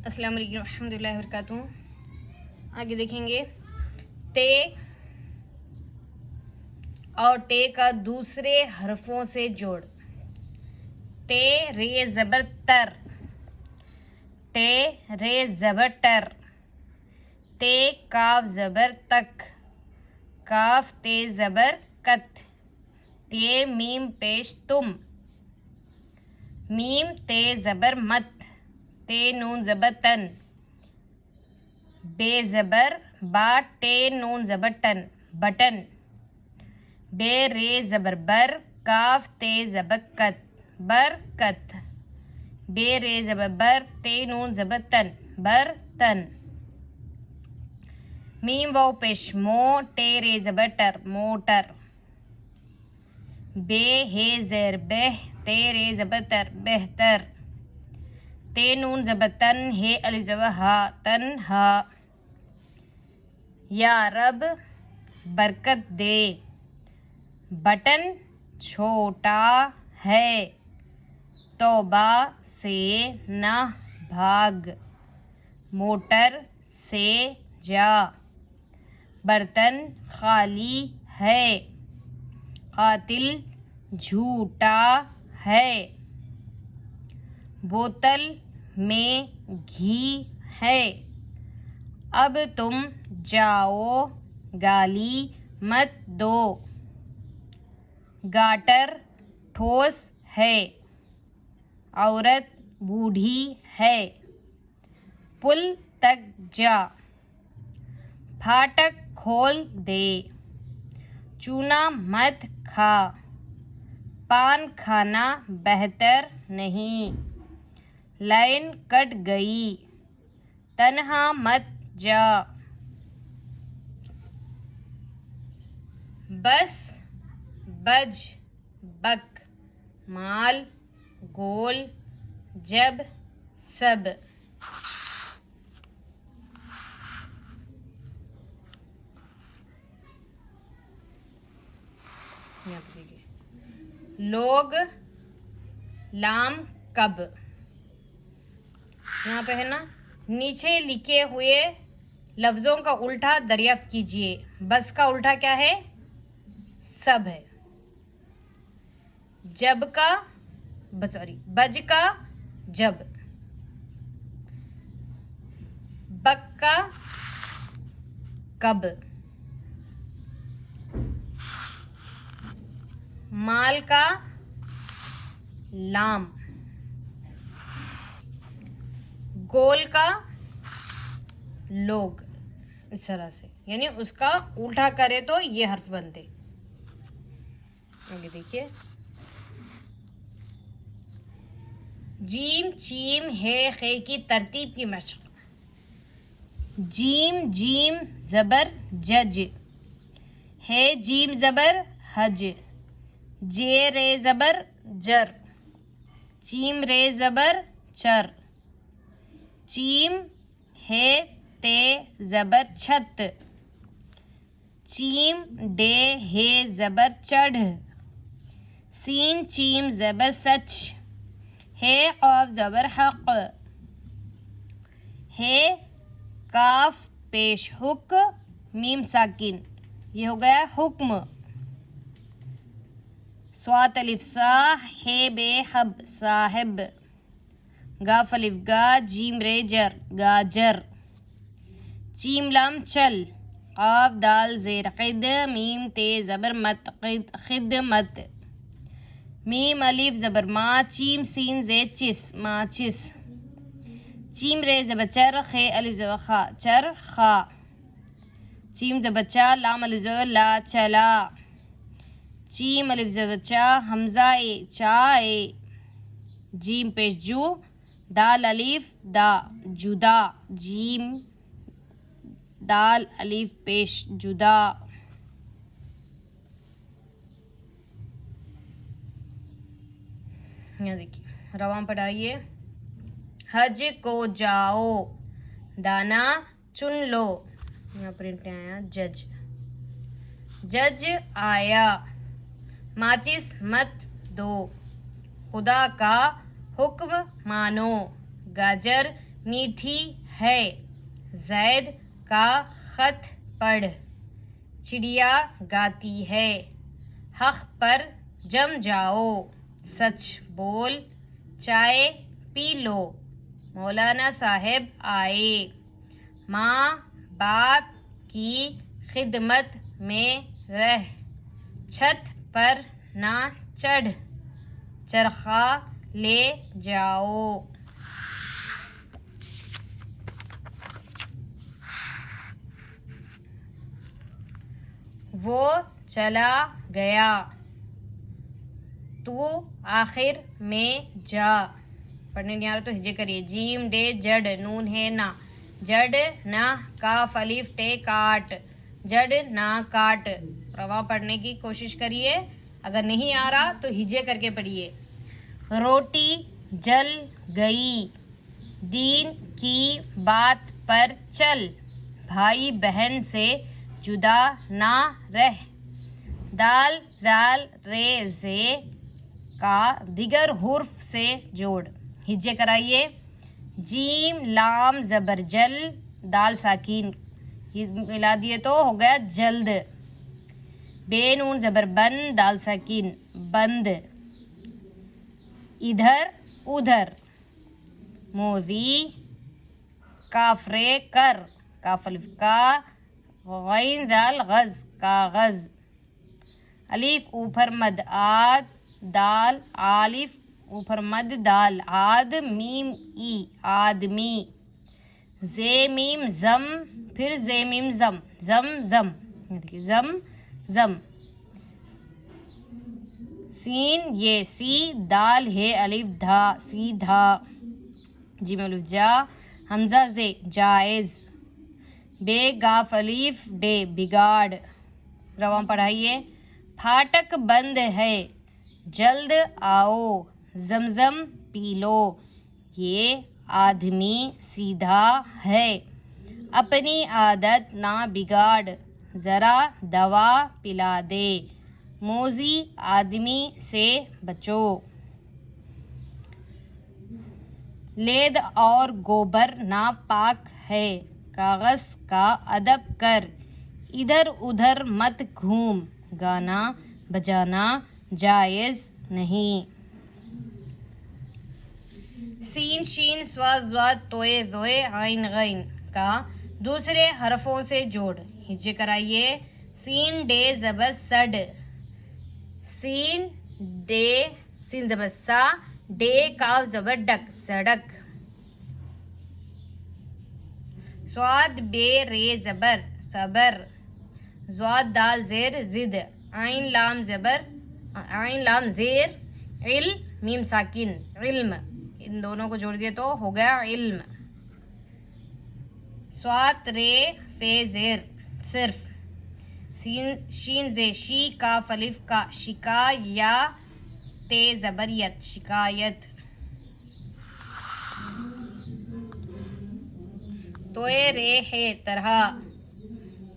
अस्सलाम वालेकुम अल्हम्दुलिल्लाह वबरकातुहू। आगे देखेंगे ते और टे का दूसरे हरफों से जोड़। ते रे जबर तर, टे रे जबर टर। ते काफ जबर तक, काफ ते जबर कत। ते मीम पेश तुम, मीम ते जबर मत। ते नून जबर तन, बे जबर बा। टे नून जबर टन बटन। बे रे जबर बर, काफ ते जबर कत बरकत। बे रे जबर बर, ते नून जबर तन बरतन। मीम वाव पेश मो, टे रे जबर टर मोटर। बे हे जेर बेह, ते रे जबर तर बेहतर। ते नून जबर तन, हे अलिफ जबर हा तन्हा। या रब बरकत दे, बटन छोटा है। तौबा से न भाग, मोटर से जा। बर्तन खाली है, कातिल झूठा है। बोतल में घी है, अब तुम जाओ गाली मत दो। गाटर ठोस है, औरत बूढ़ी है। पुल तक जा, फाटक खोल दे। चूना मत खा, पान खाना बेहतर नहीं। लाइन कट गई, तन्हा मत जा। बस बज बक, माल गोल जब सब। लोग लाम कब, यहाँ पे है ना। नीचे लिखे हुए लफ्जों का उल्टा दरियाफ्त कीजिए। बस का उल्टा क्या है? सब है। जब का सॉरी बज का जब। बक का कब। माल का लाम। गोल का लोग। इस तरह से, यानी उसका उल्टा करे तो ये हर्फ बनते। आगे देखिए। जीम चीम हे खे की तरतीब की मशक। जीम जीम जबर जज, हे जीम जबर हज। जे रे जबर जर, चीम रे जबर चर। चीम हे ते जबर छत, चीम डे हे जबर चढ़। सीन चीम जबर सच, हे कौफ जबर हक। हे काफ पेश हुक, मीम साकिन, ये हो गया हुक्म। स्वात अलिफ सा, हे बे हब साहिब। गाफ अलिफ गा, जीम रे जर गाजर। चीम लाम चल, काफ दाल जेर क़िद, मीम ते जबर मत खिदमत। मीम अलिफ जबर मा, चीम सीन जे चिस माचिस। चीम रे जबर चर, खे अलिफ जबर खा चर खा। चीम जबर चा, लाम अलिफ जबर ला चला। चीम अलिफ जबर चा, हमजा ए चाए। जीम पेश जू, दाल अलिफ दा जुदा। जीम दाल अलिफ पेश जुदा। यहाँ देखिए, रवाम पढ़ाइए। हज को जाओ, दाना चुन लो। यहाँ प्रिंट आया जज। जज आया, माचिस मत दो। खुदा का हुक्म मानो, गाजर मीठी है। जैद का खत पढ़। चिड़िया गाती है। हक पर जम जाओ। सच बोल। चाय पी लो। मौलाना साहब आए। माँ बाप की खिदमत में रह। छत पर ना चढ़। चरखा ले जाओ। वो चला गया। तू आखिर में जा। पढ़ने नहीं आ रहा तो हिजे करिए। जीम डे जड नून है ना। जड ना काफ अलिफ टे काट। जड ना काट। रवा पढ़ने की कोशिश करिए। अगर नहीं आ रहा तो हिजे करके पढ़िए। रोटी जल गई। दीन की बात पर चल। भाई बहन से जुदा ना रह। दाल दाल रे जे का दिगर हुर्फ से जोड़। हिज्जे कराइए। जीम लाम जबर जल दाल साकिन मिला दिए तो हो गया जल्द। बेनून जबर बन दाल साकिन बंद। इधर उधर। मोजी काफरे कर काफ अलिफ का गैन दाल गज कागज। अलिफ ऊपर मद आद दाल आलिफ ऊपर मद दाल आद मीम ई आदमी। जे मीम जम फिर जे मीम जम जम जम जम जम। सीन ये सी दाल है अलिफ धा सीधा। जी में अलिफ जा हमजा जे जायज। बे गाफ अलिफ डे बिगाड़। रवा पढ़ाइए। फाटक बंद है। जल्द आओ। जमजम पी लो। ये आदमी सीधा है। अपनी आदत ना बिगाड़। जरा दवा पिला दे। मोजी आदमी से बचो। लेद और गोबर नापाक है। कागज का अदब कर। इधर उधर मत घूम। गाना बजाना जायज नहीं। सीन शीन स्वाद स्वाद तोए जोए आइन गैन का दूसरे हरफों से जोड़। हिज्जे कराइए। सीन डे जबर सड। सीन डे सीन जबर सा डे काफ जबर डक सड़क। स्वाद बे रे जबर सबर। ज्वाद दाल जेर जिद। आइन लाम जबर आइन लाम जेर इल मीम साकिन इल्म। इन दोनों को जोड़ दिए तो हो गया इल्म। स्वात रे फे जेर सिर्फ। सीन शीन जे शी का फलिफ का शिका या ते जबरियत शिकायत। तोए रे है तरह।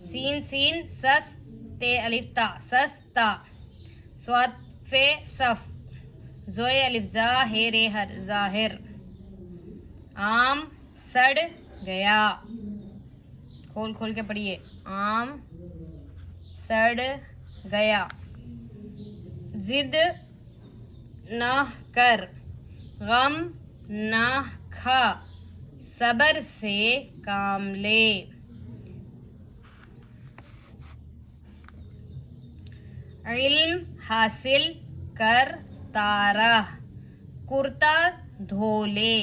सीन सीन सस ते अलिफ ता सस्ता। स्वाद फे सफ। जोए अलिफ जा है रे हर जाहिर। आम सड़ गया। खोल खोल के पढ़िए। आम सड़ गया। जिद न कर। गम न खा। सबर से काम ले। इल्म हासिल कर तारा। कुर्ता धो ले।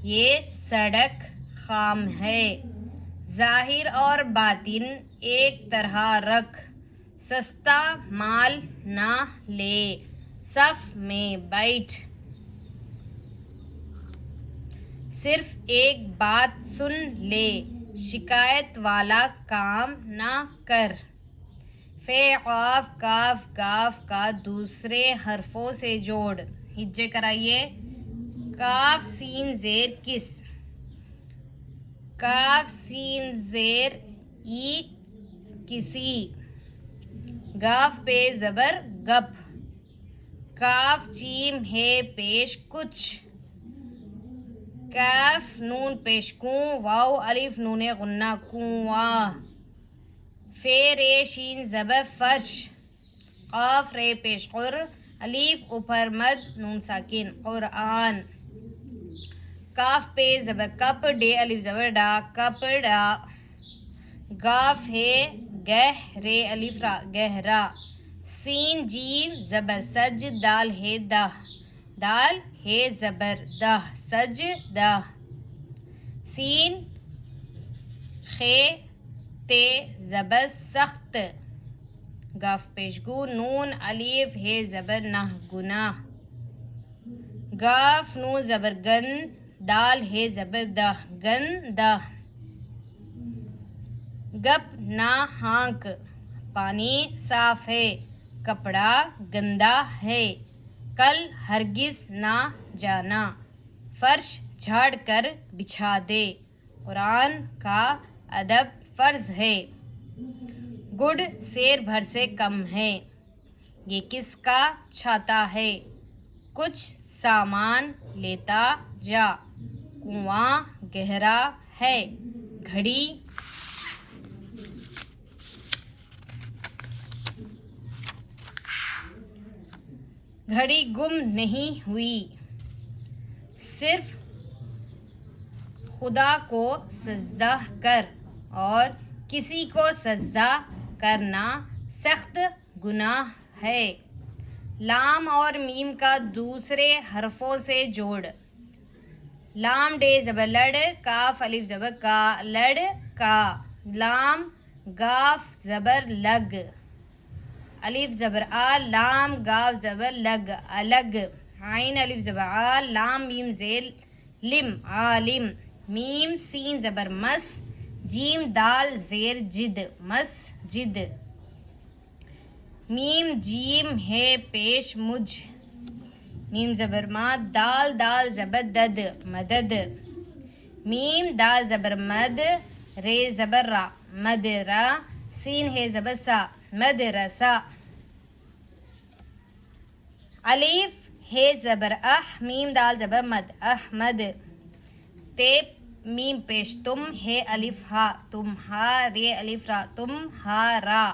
ये सड़क खाम है। जाहिर और बातिन एक तरह रख। सस्ता माल ना ले। सफ में बैठ। सिर्फ एक बात सुन ले। शिकायत वाला काम ना कर। फे काफ काफ काफ का दूसरे हरफों से जोड़। हिज्जे कराइए। काफ सीन जेर किस। काफ सीन जेर ई किसी। गाफ पे जबर गप। काफ चीम है पेश कुछ। काफ नून पेश कूं, वाव अलिफ नून गुन्ना कुआ। फे रे शीन ज़बर फर्श, काफ रे पेश कुर, अलिफ ऊपर मद नून साकिन कुरआन। काफ पे ज़बर कप, डे अलिफ ज़बर डा कपड़ा। गाफ है गह, रे अलिफ रा गहरा। सीन जीम ज़बर सज, दाल है दह, दाल है ज़बर दह सज दह। सीन खे ते ज़बर सख्त, गाफ पेशगू नून अलिफ है ज़बर नह गुनाह। गाफ नून ज़बर गन, दाल है ज़बर दह गन दह। गप ना हांक, पानी साफ है, कपड़ा गंदा है। कल हरगिज ना जाना, फर्श झाड़ कर बिछा दे। कुरान का अदब फर्ज है। गुड़ शेर भर से कम है, ये किसका छाता है। कुछ सामान लेता जा, कुआं गहरा है। घड़ी गुम नहीं हुई, सिर्फ खुदा को सजदा कर, और किसी को सजदा करना सख्त गुनाह है। लाम और मीम का दूसरे हरफों से जोड़। लाम डे ज़बर लड़, काफ अलिफ ज़बर का लड़ का। लाम गाफ ज़बर लग, अलिफ ज़बर आ, लाम गाफ ज़बर लग अलग। आइन अलिफ ज़बर आ, लाम मीम ज़ेर लिम आलिम। मीम सीन ज़बर मस, जीम दाल ज़ेर जिद मस्जिद। मीम जीम है पेश मुझ, मीम ज़बर मा, दाल दाल ज़बर दद मदद। मीम दाल ज़बर मद, रे ज़बर रा मदरा। सीन है ज़बर सा, मदरसा। अलिफ है ज़बर अह, मीम दाल ज़बर मद अहमद। ते मीम पेश तुम, है अलिफ हा, तुम्हा, रे अलिफ रा तुम्हारा।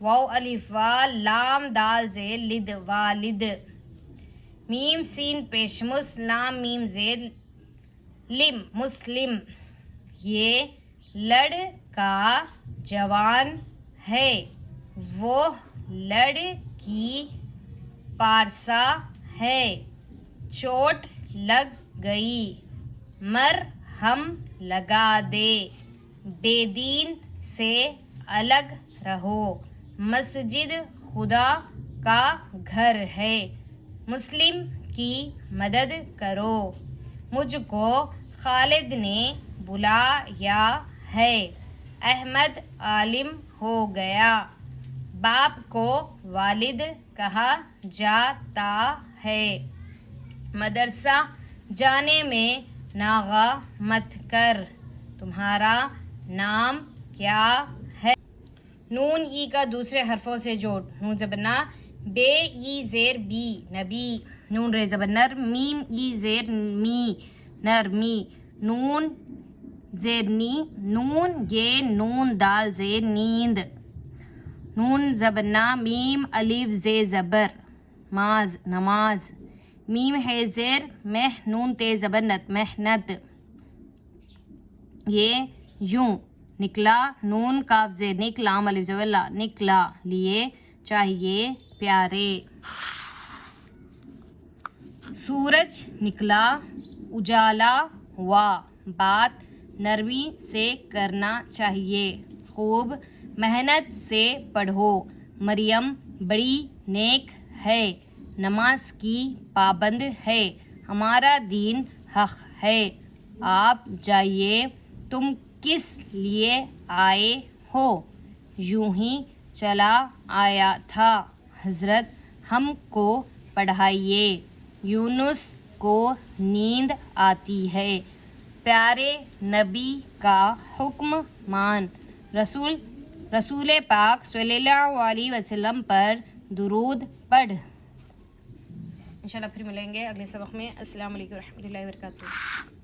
वाव अलिफ वा, लाम दाल ज़ेर लिद वालिद। मीम सीन पेश मुस, लाम मीम ज़ेर लिम मुस्लिम। ये लड़का जवान है, वो लड़की पारसा है। चोट लग गई, मरहम लगा दे। बेदीन से अलग रहो, मस्जिद खुदा का घर है। मुस्लिम की मदद करो, मुझको खालिद ने बुलाया है। अहमद आलिम हो गया, बाप को वालिद कहा जाता है। मदरसा जाने में नागा मत कर, तुम्हारा नाम क्या है। नून ई का दूसरे हरफों से जोड़। नून ज़बर ना, बे ई ज़ेर बी नबी। नून रे ज़बर नर, मीम ई ज़ेर मी नरमी। नून ज़ेर नी, नून ये नून दाल ज़ेर नींद। नून ज़बर ना, मीम अलिफ ज़े ज़बर माज नमाज। मीम है ज़ेर मेह, नून ते ज़बर नत मेहनत। ये यूं निकला, नून काफ ज़े निक, लाम अलिफ ज़बर ला निकला। लिए चाहिए प्यारे। सूरज निकला, उजाला हुआ, बात नरमी से करना चाहिए। खूब मेहनत से पढ़ो, मरियम बड़ी नेक है, नमाज की पाबंद है। हमारा दीन हक है, आप जाइए, तुम किस लिए आए हो। यूं ही चला आया था, हजरत हमको पढ़ाइए। यूनुस को नींद आती है, प्यारे नबी का हुक्म मान। रसूल पाक सल्लल्लाहु अलैहि वसल्लम पर दुरूद पढ़। इंशाल्लाह फिर मिलेंगे अगले सबक में। अस्सलाम वालेकुम रहमतुल्लाहि व बरकातुहू।